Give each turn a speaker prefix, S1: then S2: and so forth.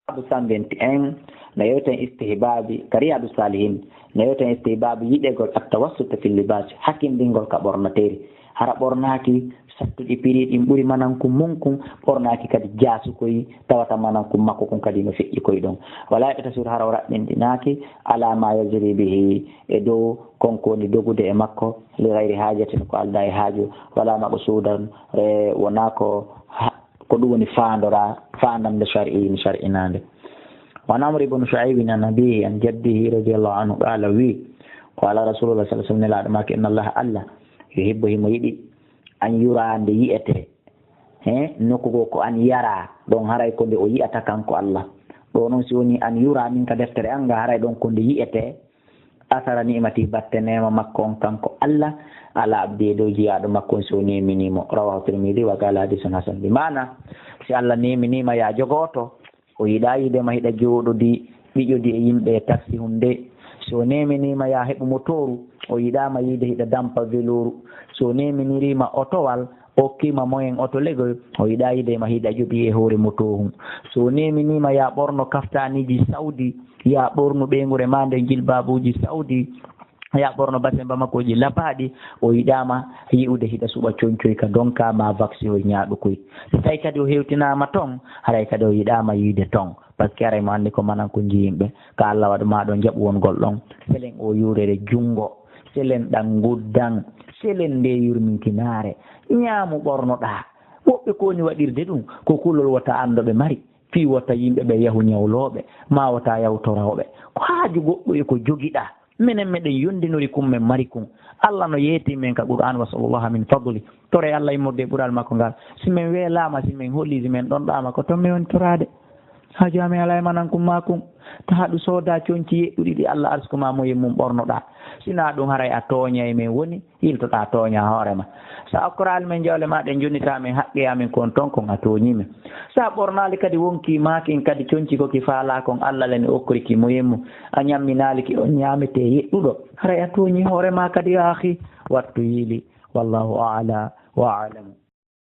S1: abu 121 na yewten istihbabi kariyadu salihin na yewten istihbabi yidegol at-tawassut fil libas hakim dingol ka bornateri hara bornaki sattuɗi piri ɗin ɓuri manankum munkun ɓornaki kadi jaasu koyi tawata manankum makko kon kadi no feƴƴi koye ɗon wala ɓeta sur hara o raɓɓinɗinaki ala ma yajri bihi e dow konko woni dogude e makko li gayri hajatin ko alda e haaju wala mako suudan wona ko ɗum woni fandamde shar'i mi shar'inande wan amr ibn shu'ayb an nabihi an jaddihi radiyallahu anhu qala wi qala rasulullah sallallahu alaihi wasallam nelaɗo make inna allaha allah yuhibbu himo yiɗi an yurande yi'ete nokkugo ko an yara ɗon haray ko nde o yi'ata kanko Allah ɗo noon si woni an yura min ka deftere anga haray ɗon ko nde yi'ete asara ni'mati batte nema makko on kanko Allah ala abdi dow jiyaɗo makko on so neminimo rawahu Tirmidhi wa qala hadithun hasan bi mana si Allah neminima ya jogoto o yiɗa yidema hiɗa joɗodi ɓiƴodi e yimɓe taxi hunde so neminima ya heɓu motoru o yiɗama yiide hiɗa dampa veloru so neminirima otowal okkima moyen oto legol o yiɗa yidema hiɗa joɓi e hoore motohum so neminima ya ɓorno kaftaniji saudi ya ɓorno ɓeygure ma nde jilbabuji saudi ya ɓorno basemba makkoji lapaɗi o yiɗama yi'ude hiɗa suɓa coñcoy ka donka ma vaccine o ñaaɗu koy so tawi kadi o hewtinama toon haray kadi o yiɗama yiide toon par ce que aray mo anndi ko manan ko jiyimɓe ka Allah waɗu maɗo jaɓu wongol ɗon selen o yurere jungo selen ɗan guddan selen nde yurmintinare ñaamu ɓornoɗa woɓɓe koni waɗirde ɗum ko kulol wota andoɓe mari fi wota yimɓeɓe yahu ñawloɓe ma wota yawtorawɓe ko haaju goɗɗo e ko jogiɗa minen meɗen yondinori kum men mari kum Allah no yeeti men ka Qur'an wa sallallahu min fadli tore Allah immorde ɓural makko ngal si men weelama si men holli si men ɗonɗama ko toon mi woni torade ha jami ala e manankum makum to haɗu sooda coñci yeɗɗuɗi ɗi Allah arskuma moyen mum ɓornoɗa sina ɗum haray a tooña e men woni yiltoɗa tooña hoorema sa okkorali men jawle ma ɗen jonnita men haqqe amen kon toon kon a tooñimen sa ɓornali kadi wonki makin kadi coñci koki faala kon Allah lene okkoriki moyen mum a ñamminaliki on ñamete yeɗɗuɗo haray a tooñi hoorema kadi ya akhi wattu yiili wallahu a'la wa a'lamu